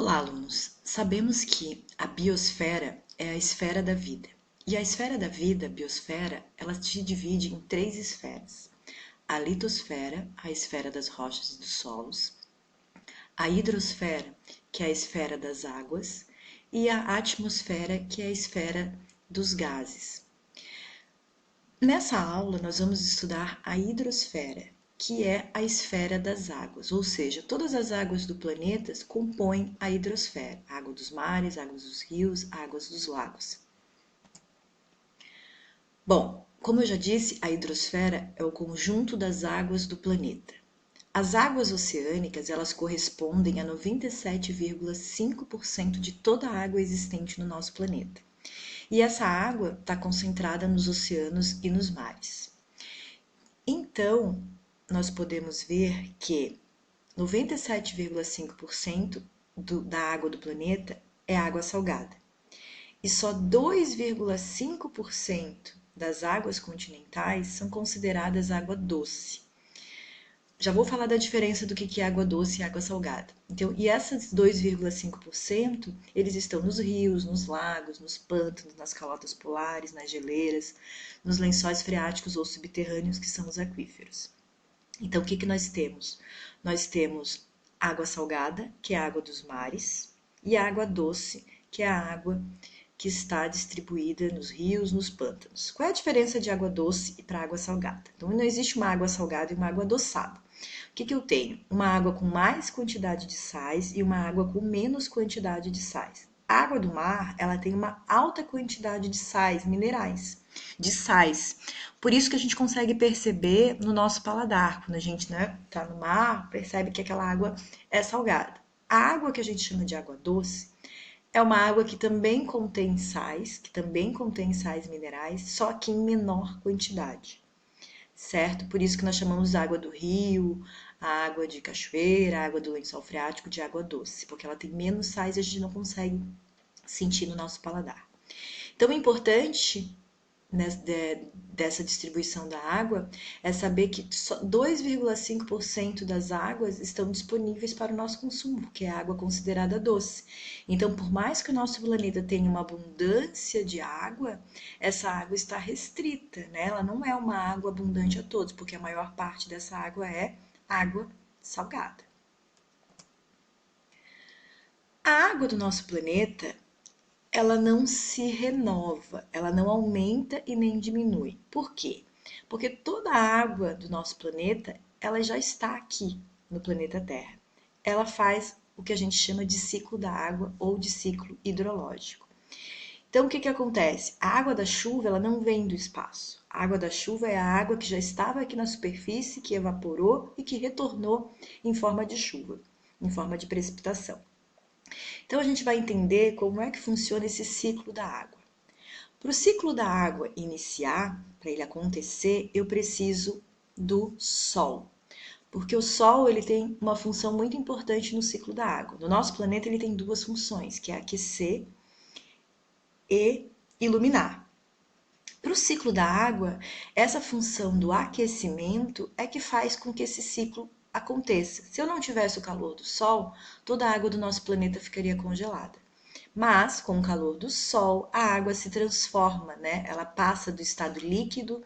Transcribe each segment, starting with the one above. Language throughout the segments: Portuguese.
Olá, alunos! Sabemos que a biosfera é a esfera da vida. E a esfera da vida, a biosfera, ela se divide em três esferas. A litosfera, a esfera das rochas e dos solos. A hidrosfera, que é a esfera das águas. E a atmosfera, que é a esfera dos gases. Nessa aula, nós vamos estudar a hidrosfera, que é a esfera das águas, ou seja, todas as águas do planeta compõem a hidrosfera, água dos mares, águas dos rios, águas dos lagos. Bom, como eu já disse, a hidrosfera é o conjunto das águas do planeta. As águas oceânicas, elas correspondem a 97,5% de toda a água existente no nosso planeta. E essa água está concentrada nos oceanos e nos mares. Então, nós podemos ver que 97,5% da água do planeta é água salgada. E só 2,5% das águas continentais são consideradas água doce. Já vou falar da diferença do que é água doce e água salgada. Então, e esses 2,5%, eles estão nos rios, nos lagos, nos pântanos, nas calotas polares, nas geleiras, nos lençóis freáticos ou subterrâneos, que são os aquíferos. Então, o que nós temos? Nós temos água salgada, que é a água dos mares, e a água doce, que é a água que está distribuída nos rios, nos pântanos. Qual é a diferença de água doce para água salgada? Então, não existe uma água salgada e uma água adoçada. O que eu tenho? Uma água com mais quantidade de sais e uma água com menos quantidade de sais. A água do mar, ela tem uma alta quantidade de sais minerais, de sais. Por isso que a gente consegue perceber no nosso paladar, quando a gente tá no mar, percebe que aquela água é salgada. A água que a gente chama de água doce é uma água que também contém sais, minerais, só que em menor quantidade, certo? Por isso que nós chamamos a água do rio, a água de cachoeira, a água do lençol freático de água doce, porque ela tem menos sais e a gente não consegue sentir no nosso paladar. Então, é importante dessa distribuição da água é saber que só 2,5% das águas estão disponíveis para o nosso consumo, que é a água considerada doce. Então, por mais que o nosso planeta tenha uma abundância de água, essa água está restrita, né? Ela não é uma água abundante a todos, porque a maior parte dessa água é água salgada. A água do nosso planeta, ela não se renova, ela não aumenta e nem diminui. Por quê? Porque toda a água do nosso planeta, ela já está aqui no planeta Terra. Ela faz o que a gente chama de ciclo da água ou de ciclo hidrológico. Então, o que acontece? A água da chuva, ela não vem do espaço. A água da chuva é a água que já estava aqui na superfície, que evaporou e que retornou em forma de chuva, em forma de precipitação. Então, a gente vai entender como é que funciona esse ciclo da água. Para o ciclo da água iniciar, para ele acontecer, eu preciso do Sol. Porque o Sol ele tem uma função muito importante no ciclo da água. No nosso planeta ele tem duas funções, que é aquecer e iluminar. Para o ciclo da água, essa função do aquecimento é que faz com que esse ciclo aconteça. Se eu não tivesse o calor do Sol, toda a água do nosso planeta ficaria congelada. Mas, com o calor do Sol, a água se transforma, né? Ela passa do estado líquido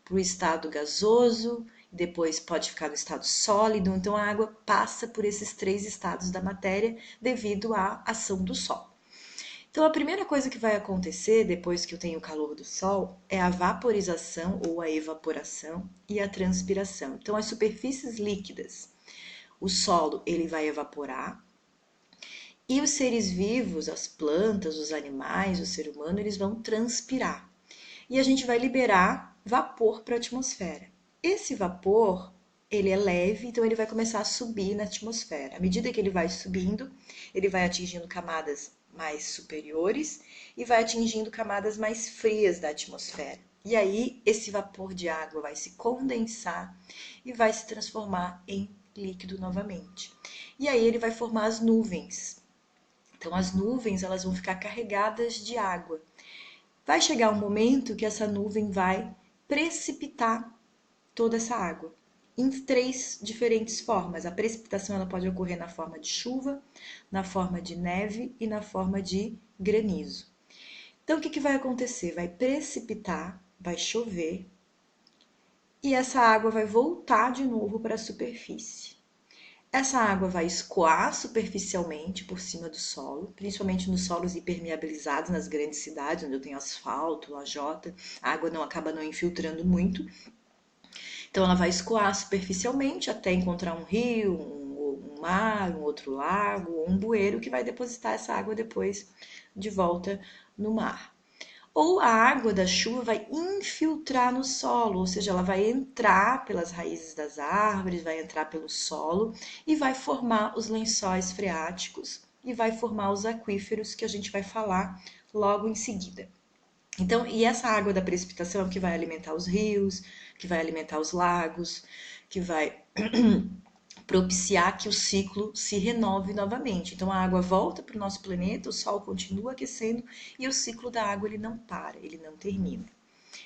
para o estado gasoso, depois pode ficar no estado sólido. Então, a água passa por esses três estados da matéria devido à ação do Sol. Então, a primeira coisa que vai acontecer depois que eu tenho o calor do Sol é a vaporização ou a evaporação e a transpiração. Então, as superfícies líquidas, o solo ele vai evaporar e os seres vivos, as plantas, os animais, o ser humano, eles vão transpirar. E a gente vai liberar vapor para a atmosfera. Esse vapor, ele é leve, então ele vai começar a subir na atmosfera. À medida que ele vai subindo, ele vai atingindo camadas mais superiores e vai atingindo camadas mais frias da atmosfera. E aí, esse vapor de água vai se condensar e vai se transformar em líquido novamente. E aí ele vai formar as nuvens. Então, as nuvens elas vão ficar carregadas de água. Vai chegar um momento que essa nuvem vai precipitar toda essa água. em três diferentes formas. A precipitação ela pode ocorrer na forma de chuva, na forma de neve e na forma de granizo. Então, o que vai acontecer? Vai precipitar, vai chover e essa água vai voltar de novo para a superfície. Essa água vai escoar superficialmente por cima do solo, principalmente nos solos impermeabilizados nas grandes cidades, onde eu tenho asfalto, lajota, a água não acaba não infiltrando muito. Então ela vai escoar superficialmente até encontrar um rio, um mar, um outro lago, um bueiro que vai depositar essa água depois de volta no mar. Ou a água da chuva vai infiltrar no solo, ou seja, ela vai entrar pelas raízes das árvores, vai entrar pelo solo e vai formar os lençóis freáticos e vai formar os aquíferos que a gente vai falar logo em seguida. Então, e essa água da precipitação é o que vai alimentar os rios, que vai alimentar os lagos, que vai propiciar que o ciclo se renove novamente. Então a água volta para o nosso planeta, o Sol continua aquecendo e o ciclo da água ele não para, ele não termina.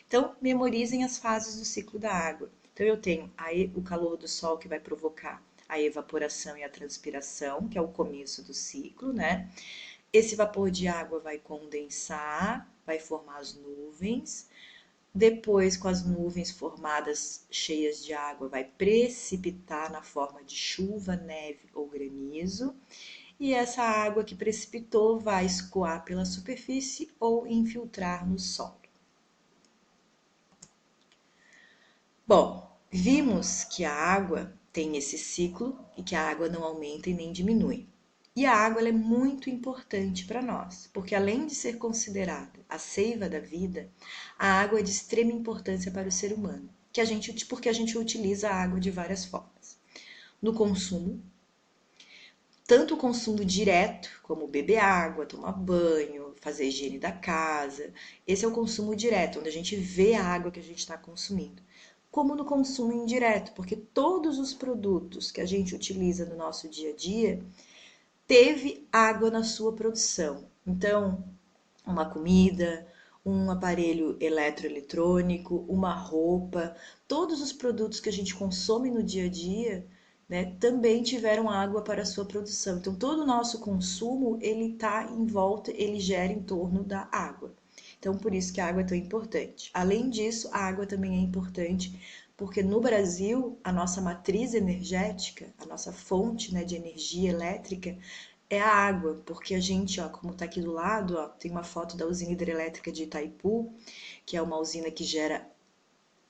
Então memorizem as fases do ciclo da água. Então eu tenho o calor do Sol que vai provocar a evaporação e a transpiração, que é o começo do ciclo, né? Esse vapor de água vai condensar, vai formar as nuvens. Depois, com as nuvens formadas cheias de água, vai precipitar na forma de chuva, neve ou granizo. E essa água que precipitou vai escoar pela superfície ou infiltrar no solo. Bom, vimos que a água tem esse ciclo e que a água não aumenta e nem diminui. E a água ela é muito importante para nós, porque além de ser considerada a seiva da vida, a água é de extrema importância para o ser humano, porque a gente utiliza a água de várias formas. No consumo, tanto o consumo direto, como beber água, tomar banho, fazer higiene da casa, esse é o consumo direto, onde a gente vê a água que a gente está consumindo, como no consumo indireto, porque todos os produtos que a gente utiliza no nosso dia a dia teve água na sua produção. Então, uma comida, um aparelho eletroeletrônico, uma roupa, todos os produtos que a gente consome no dia a dia, né, também tiveram água para a sua produção. Então, todo o nosso consumo, ele está em volta, ele gira em torno da água. Então, por isso que a água é tão importante. Além disso, a água também é importante porque no Brasil, a nossa matriz energética, a nossa fonte, né, de energia elétrica é a água, porque a gente, ó, como está aqui do lado, ó, tem uma foto da usina hidrelétrica de Itaipu, que é uma usina que gera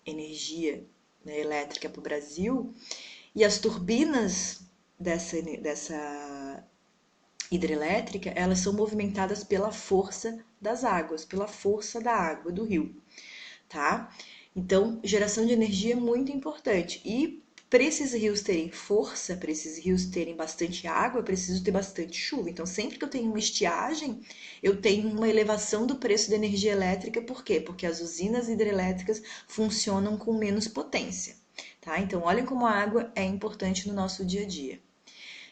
energia, né, elétrica para o Brasil, e as turbinas dessa hidrelétrica, elas são movimentadas pela força das águas, pela força da água do rio, tá? Então, geração de energia é muito importante. E para esses rios terem força, para esses rios terem bastante água, eu preciso ter bastante chuva. Então, sempre que eu tenho uma estiagem, eu tenho uma elevação do preço da energia elétrica. Por quê? Porque as usinas hidrelétricas funcionam com menos potência, tá? Então, olhem como a água é importante no nosso dia a dia.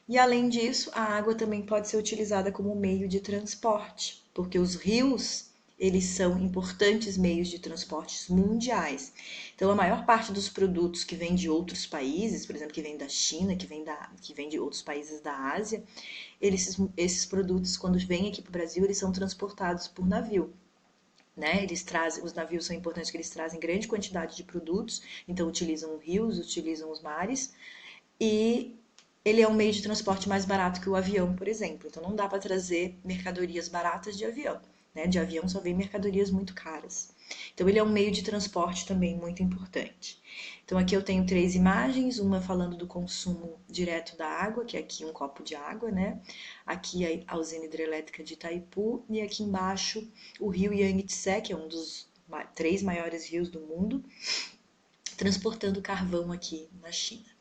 E além disso, a água também pode ser utilizada como meio de transporte, porque os rios, eles são importantes meios de transportes mundiais. Então, a maior parte dos produtos que vêm de outros países, por exemplo, que vem da China, que vem de outros países da Ásia, esses produtos, quando vêm aqui para o Brasil, eles são transportados por navio. Né? Os navios são importantes porque eles trazem grande quantidade de produtos, então utilizam rios, utilizam os mares, e ele é um meio de transporte mais barato que o avião, por exemplo. Então não dá para trazer mercadorias baratas de avião, né? De avião só vem mercadorias muito caras. Então ele é um meio de transporte também muito importante. Então aqui eu tenho três imagens, uma falando do consumo direto da água, que é aqui um copo de água, né? Aqui a usina hidrelétrica de Itaipu e aqui embaixo o rio Yangtze, que é um dos três maiores rios do mundo, transportando carvão aqui na China.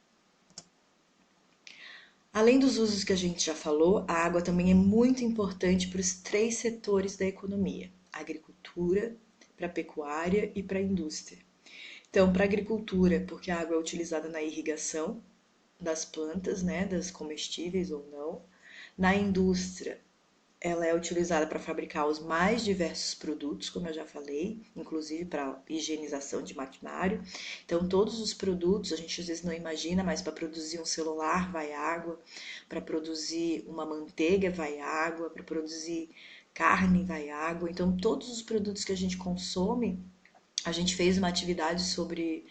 Além dos usos que a gente já falou, a água também é muito importante para os três setores da economia: agricultura, para a pecuária e para a indústria. Então, para a agricultura, porque a água é utilizada na irrigação das plantas, né, das comestíveis ou não. Na indústria, ela é utilizada para fabricar os mais diversos produtos, como eu já falei, inclusive para higienização de maquinário. Então, todos os produtos, a gente às vezes não imagina, mas para produzir um celular vai água, para produzir uma manteiga vai água, para produzir carne vai água. Então, todos os produtos que a gente consome, a gente fez uma atividade sobre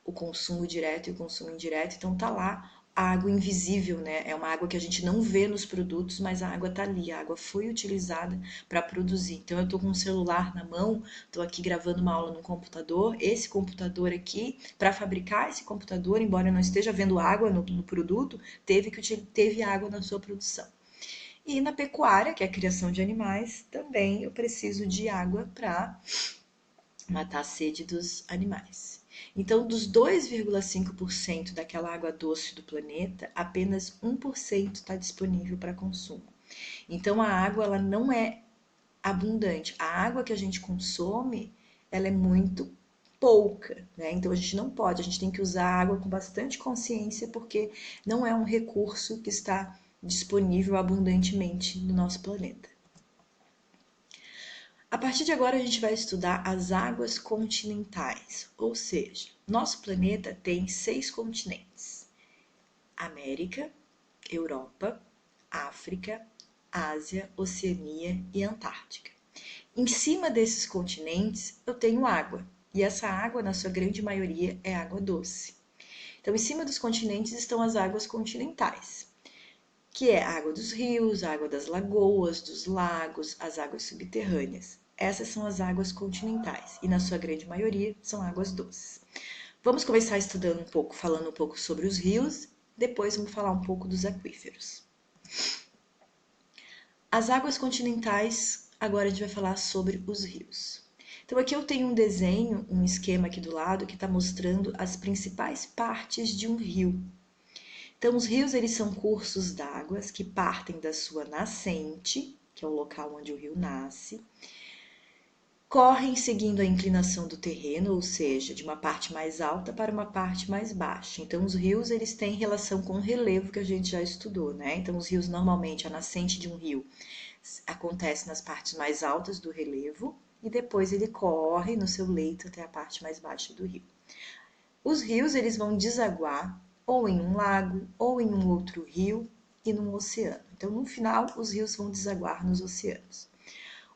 o consumo direto e o consumo indireto, então tá lá a água invisível, né? É uma água que a gente não vê nos produtos, mas a água tá ali, a água foi utilizada para produzir. Então eu tô com um celular na mão, tô aqui gravando uma aula no computador, esse computador aqui, para fabricar esse computador, embora eu não esteja vendo água no produto, teve água na sua produção. E na pecuária, que é a criação de animais, também eu preciso de água para matar a sede dos animais. Então, dos 2,5% daquela água doce do planeta, apenas 1% está disponível para consumo. Então, a água ela não é abundante. A água que a gente consome, ela é muito pouca, né? Então, a gente não pode, a gente tem que usar a água com bastante consciência, porque não é um recurso que está disponível abundantemente no nosso planeta. A partir de agora, a gente vai estudar as águas continentais, ou seja, nosso planeta tem 6 continentes: América, Europa, África, Ásia, Oceania e Antártica. Em cima desses continentes, eu tenho água, e essa água, na sua grande maioria, é água doce. Então, em cima dos continentes estão as águas continentais, que é a água dos rios, a água das lagoas, dos lagos, as águas subterrâneas. Essas são as águas continentais e, na sua grande maioria, são águas doces. Vamos começar estudando um pouco, falando um pouco sobre os rios, depois vamos falar um pouco dos aquíferos. As águas continentais, agora a gente vai falar sobre os rios. Então aqui eu tenho um desenho, um esquema aqui do lado que está mostrando as principais partes de um rio. Então, os rios eles são cursos d'água que partem da sua nascente, que é o local onde o rio nasce, correm seguindo a inclinação do terreno, ou seja, de uma parte mais alta para uma parte mais baixa. Então, os rios eles têm relação com o relevo que a gente já estudou, né? Então, os rios normalmente a nascente de um rio acontece nas partes mais altas do relevo e depois ele corre no seu leito até a parte mais baixa do rio. Os rios eles vão desaguar ou em um lago, ou em um outro rio e num oceano. Então, no final, os rios vão desaguar nos oceanos.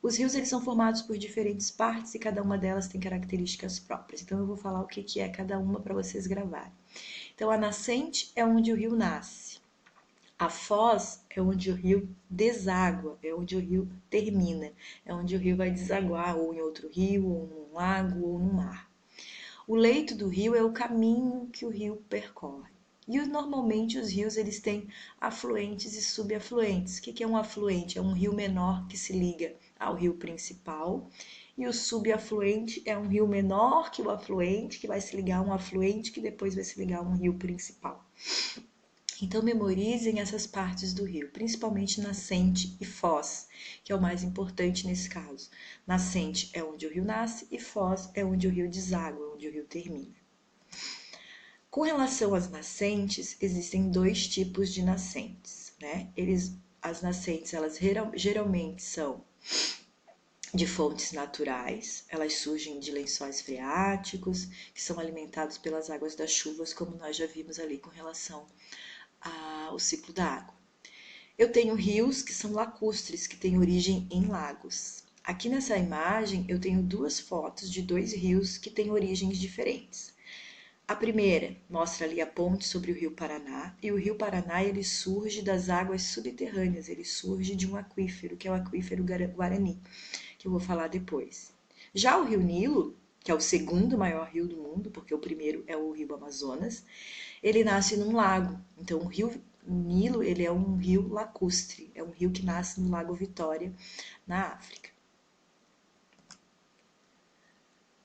Os rios eles são formados por diferentes partes e cada uma delas tem características próprias. Então, eu vou falar o que é cada uma para vocês gravarem. Então, a nascente é onde o rio nasce. A foz é onde o rio deságua, é onde o rio termina, é onde o rio vai desaguar ou em outro rio, ou num lago, ou no mar. O leito do rio é o caminho que o rio percorre. E normalmente os rios eles têm afluentes e subafluentes. O que é um afluente? É um rio menor que se liga ao rio principal. E o subafluente é um rio menor que o afluente, que vai se ligar a um afluente que depois vai se ligar a um rio principal. Então memorizem essas partes do rio, principalmente nascente e foz, que é o mais importante nesse caso. Nascente é onde o rio nasce e foz é onde o rio deságua, onde o rio termina. Com relação às nascentes, existem 2 tipos de nascentes, né? As nascentes, elas geralmente são de fontes naturais, elas surgem de lençóis freáticos, que são alimentados pelas águas das chuvas, como nós já vimos ali com relação ao ciclo da água. Eu tenho rios que são lacustres, que têm origem em lagos. Aqui nessa imagem eu tenho 2 fotos de 2 rios que têm origens diferentes. A primeira mostra ali a ponte sobre o Rio Paraná, e o Rio Paraná ele surge das águas subterrâneas, ele surge de um aquífero, que é o aquífero Guarani, que eu vou falar depois. Já o Rio Nilo, que é o segundo maior rio do mundo, porque o primeiro é o Rio Amazonas, ele nasce num lago. Então, o Rio Nilo ele é um rio lacustre, é um rio que nasce no Lago Vitória, na África.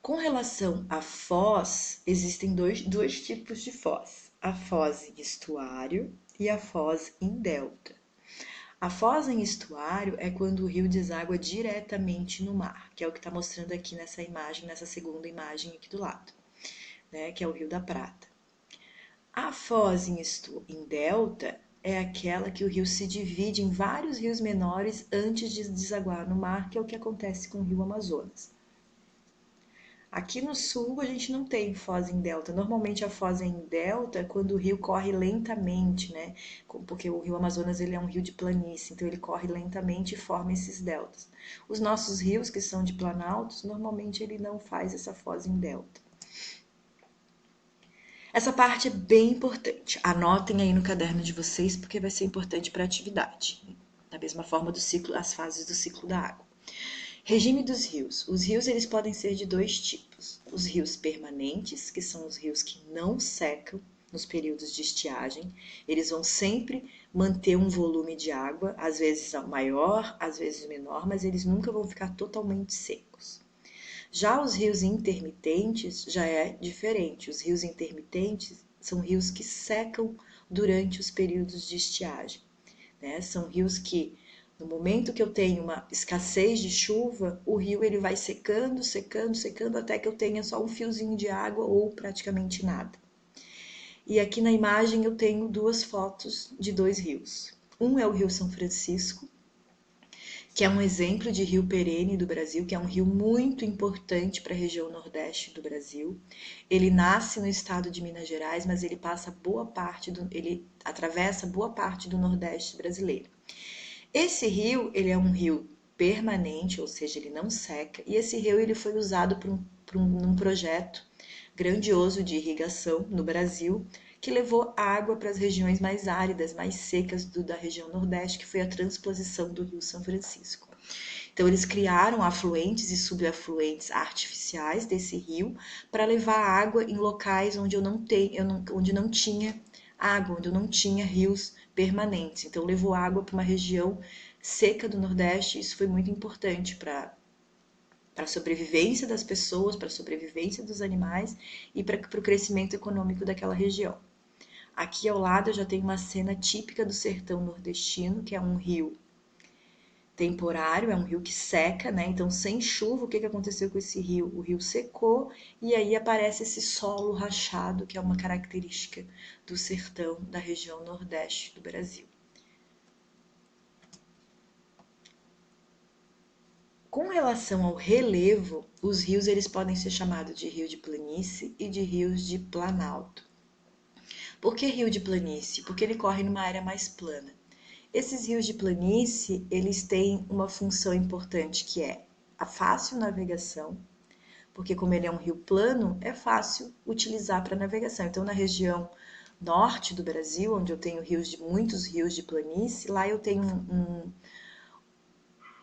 Com relação à foz, existem dois tipos de foz: a foz em estuário e a foz em delta. A foz em estuário é quando o rio deságua diretamente no mar, que é o que está mostrando aqui nessa imagem, nessa segunda imagem aqui do lado, né, que é o Rio da Prata. A foz em delta é aquela que o rio se divide em vários rios menores antes de desaguar no mar, que é o que acontece com o rio Amazonas. Aqui no sul a gente não tem foz em delta. Normalmente a foz é em delta é quando o rio corre lentamente, né? Porque o rio Amazonas ele é um rio de planície, então ele corre lentamente e forma esses deltas. Os nossos rios, que são de planaltos, normalmente ele não faz essa foz em delta. Essa parte é bem importante. Anotem aí no caderno de vocês, porque vai ser importante para a atividade. Da mesma forma do ciclo, as fases do ciclo da água. Regime dos rios. Os rios eles podem ser de dois tipos. Os rios permanentes, que são os rios que não secam nos períodos de estiagem. Eles vão sempre manter um volume de água, às vezes maior, às vezes menor, mas eles nunca vão ficar totalmente secos. Já os rios intermitentes já é diferente. Os rios intermitentes são rios que secam durante os períodos de estiagem, né? São rios que no momento que eu tenho uma escassez de chuva, o rio ele vai secando, secando, secando até que eu tenha só um fiozinho de água ou praticamente nada. E aqui na imagem eu tenho duas fotos de dois rios. Um é o Rio São Francisco, que é um exemplo de rio perene do Brasil, que é um rio muito importante para a região nordeste do Brasil. Ele nasce no estado de Minas Gerais, mas ele ele atravessa boa parte do nordeste brasileiro. Esse rio, ele é um rio permanente, ou seja, ele não seca, e esse rio ele foi usado num projeto grandioso de irrigação no Brasil, que levou água para as regiões mais áridas, mais secas da região Nordeste, que foi a transposição do Rio São Francisco. Então, eles criaram afluentes e subafluentes artificiais desse rio para levar água em locais onde onde não tinha água, onde eu não tinha rios permanentes. Então, levou água para uma região seca do Nordeste. Isso foi muito importante para a sobrevivência das pessoas, para a sobrevivência dos animais e para o crescimento econômico daquela região. Aqui ao lado eu já tenho uma cena típica do sertão nordestino, que é um rio temporário, é um rio que seca, né? Então, sem chuva, o que aconteceu com esse rio? O rio secou e aí aparece esse solo rachado, que é uma característica do sertão da região nordeste do Brasil. Com relação ao relevo, os rios eles podem ser chamados de rio de planície e de rios de planalto. Por que rio de planície? Porque ele corre numa área mais plana. Esses rios de planície, eles têm uma função importante que é a fácil navegação, porque como ele é um rio plano, é fácil utilizar para navegação. Então, na região norte do Brasil, onde eu tenho muitos rios de planície, lá eu tenho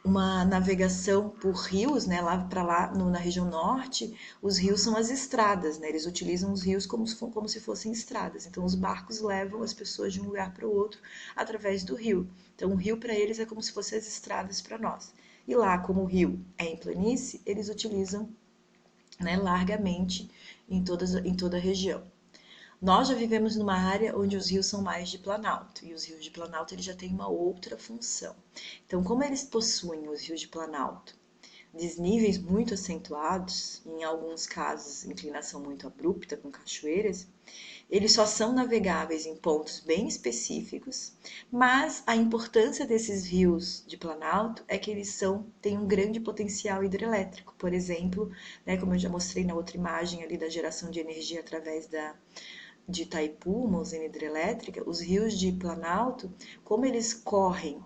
uma navegação por rios, né? Lá para lá na região norte, os rios são as estradas, né? Eles utilizam os rios como se fossem estradas. Então, os barcos levam as pessoas de um lugar para o outro através do rio. Então, o rio para eles é como se fossem as estradas para nós. E lá, como o rio é em planície, eles utilizam, né, largamente em toda a região. Nós já vivemos numa área onde os rios são mais de planalto, e os rios de planalto eles já têm uma outra função. Então, como eles possuem, os rios de planalto, desníveis muito acentuados, em alguns casos inclinação muito abrupta, com cachoeiras, eles só são navegáveis em pontos bem específicos, mas a importância desses rios de planalto é que têm um grande potencial hidrelétrico. Por exemplo, né, como eu já mostrei na outra imagem ali da geração de energia através de Itaipu, uma usina hidrelétrica, os rios de Planalto, como eles correm,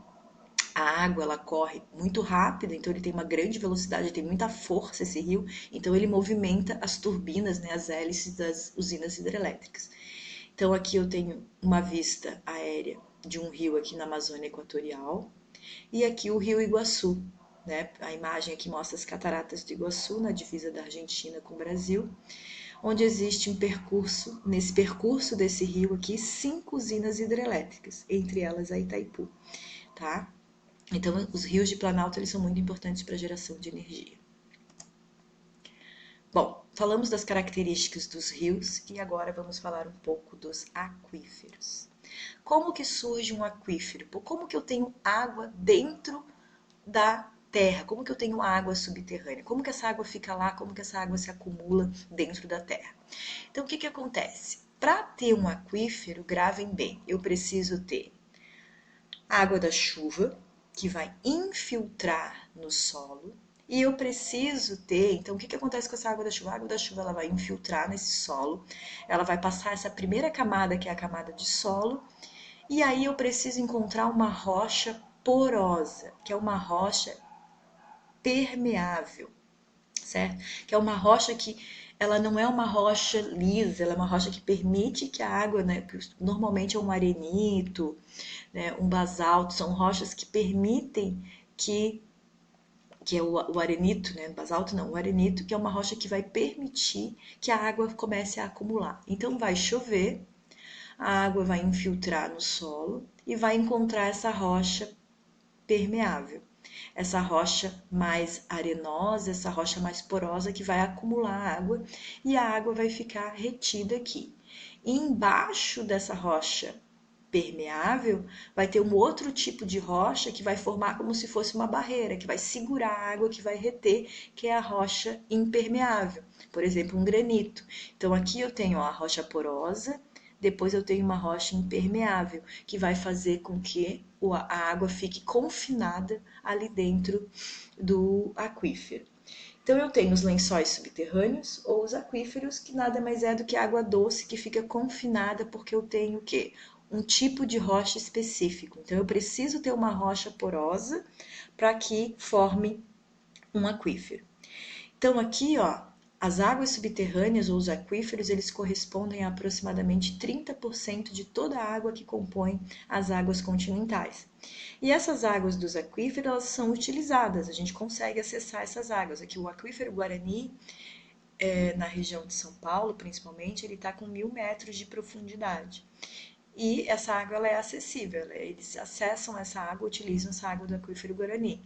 a água ela corre muito rápido, então ele tem uma grande velocidade, tem muita força esse rio, então ele movimenta as turbinas, né, as hélices das usinas hidrelétricas. Então aqui eu tenho uma vista aérea de um rio aqui na Amazônia Equatorial e aqui o Rio Iguaçu, né? A imagem aqui mostra as cataratas do Iguaçu na divisa da Argentina com o Brasil, onde existe nesse percurso desse rio aqui, 5 usinas hidrelétricas, entre elas a Itaipu, tá? Então, os rios de Planalto, eles são muito importantes para a geração de energia. Bom, falamos das características dos rios e agora vamos falar um pouco dos aquíferos. Como que surge um aquífero? Como que eu tenho água dentro da terra? Como que eu tenho água subterrânea? Como que essa água fica lá? Como que essa água se acumula dentro da terra? Então, o que que acontece? Para ter um aquífero, gravem bem, eu preciso ter água da chuva, que vai infiltrar no solo. E eu preciso ter, então o que acontece com essa água da chuva? A água da chuva ela vai infiltrar nesse solo, ela vai passar essa primeira camada, que é a camada de solo, e aí eu preciso encontrar uma rocha porosa, que é uma rocha permeável, certo? Que é uma rocha que ela não é uma rocha lisa, ela é uma rocha que permite que a água, né, que normalmente é um arenito, né, um basalto, são rochas que permitem que é o arenito, né? Basalto não, o arenito, que é uma rocha que vai permitir que a água comece a acumular. Então vai chover, a água vai infiltrar no solo e vai encontrar essa rocha permeável. Essa rocha mais arenosa, essa rocha mais porosa que vai acumular água e a água vai ficar retida aqui. E embaixo dessa rocha permeável, vai ter um outro tipo de rocha que vai formar como se fosse uma barreira, que vai segurar a água, que vai reter, que é a rocha impermeável. Por exemplo, um granito. Então aqui eu tenho a rocha porosa, depois eu tenho uma rocha impermeável, que vai fazer com que a água fique confinada ali dentro do aquífero. Então eu tenho os lençóis subterrâneos ou os aquíferos, que nada mais é do que água doce que fica confinada porque eu tenho o quê? Um tipo de rocha específico. Então eu preciso ter uma rocha porosa para que forme um aquífero. Então aqui, ó, as águas subterrâneas ou os aquíferos, eles correspondem a aproximadamente 30% de toda a água que compõe as águas continentais. E essas águas dos aquíferos, elas são utilizadas, a gente consegue acessar essas águas. Aqui o aquífero Guarani, na região de São Paulo, principalmente, ele está com 1.000 metros de profundidade. E essa água ela é acessível, eles acessam essa água, utilizam essa água do aquífero Guarani.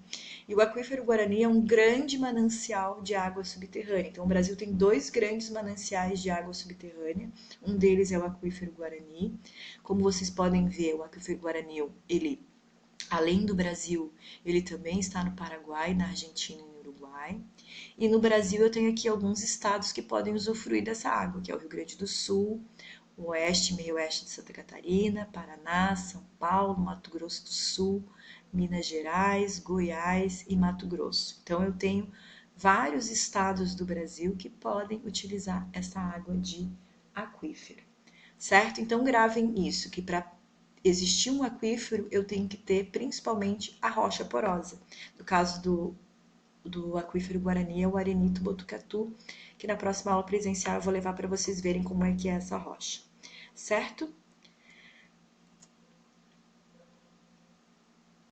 E o aquífero Guarani é um grande manancial de água subterrânea. Então, o Brasil tem 2 grandes mananciais de água subterrânea. Um deles é o aquífero Guarani. Como vocês podem ver, o aquífero Guarani, ele, além do Brasil, ele também está no Paraguai, na Argentina e no Uruguai. E no Brasil eu tenho aqui alguns estados que podem usufruir dessa água, que é o Rio Grande do Sul, o oeste e meio oeste de Santa Catarina, Paraná, São Paulo, Mato Grosso do Sul, Minas Gerais, Goiás e Mato Grosso. Então eu tenho vários estados do Brasil que podem utilizar essa água de aquífero, certo? Então gravem isso, que para existir um aquífero eu tenho que ter principalmente a rocha porosa. No caso do aquífero Guarani é o arenito Botucatu, que na próxima aula presencial eu vou levar para vocês verem como é que é essa rocha, certo?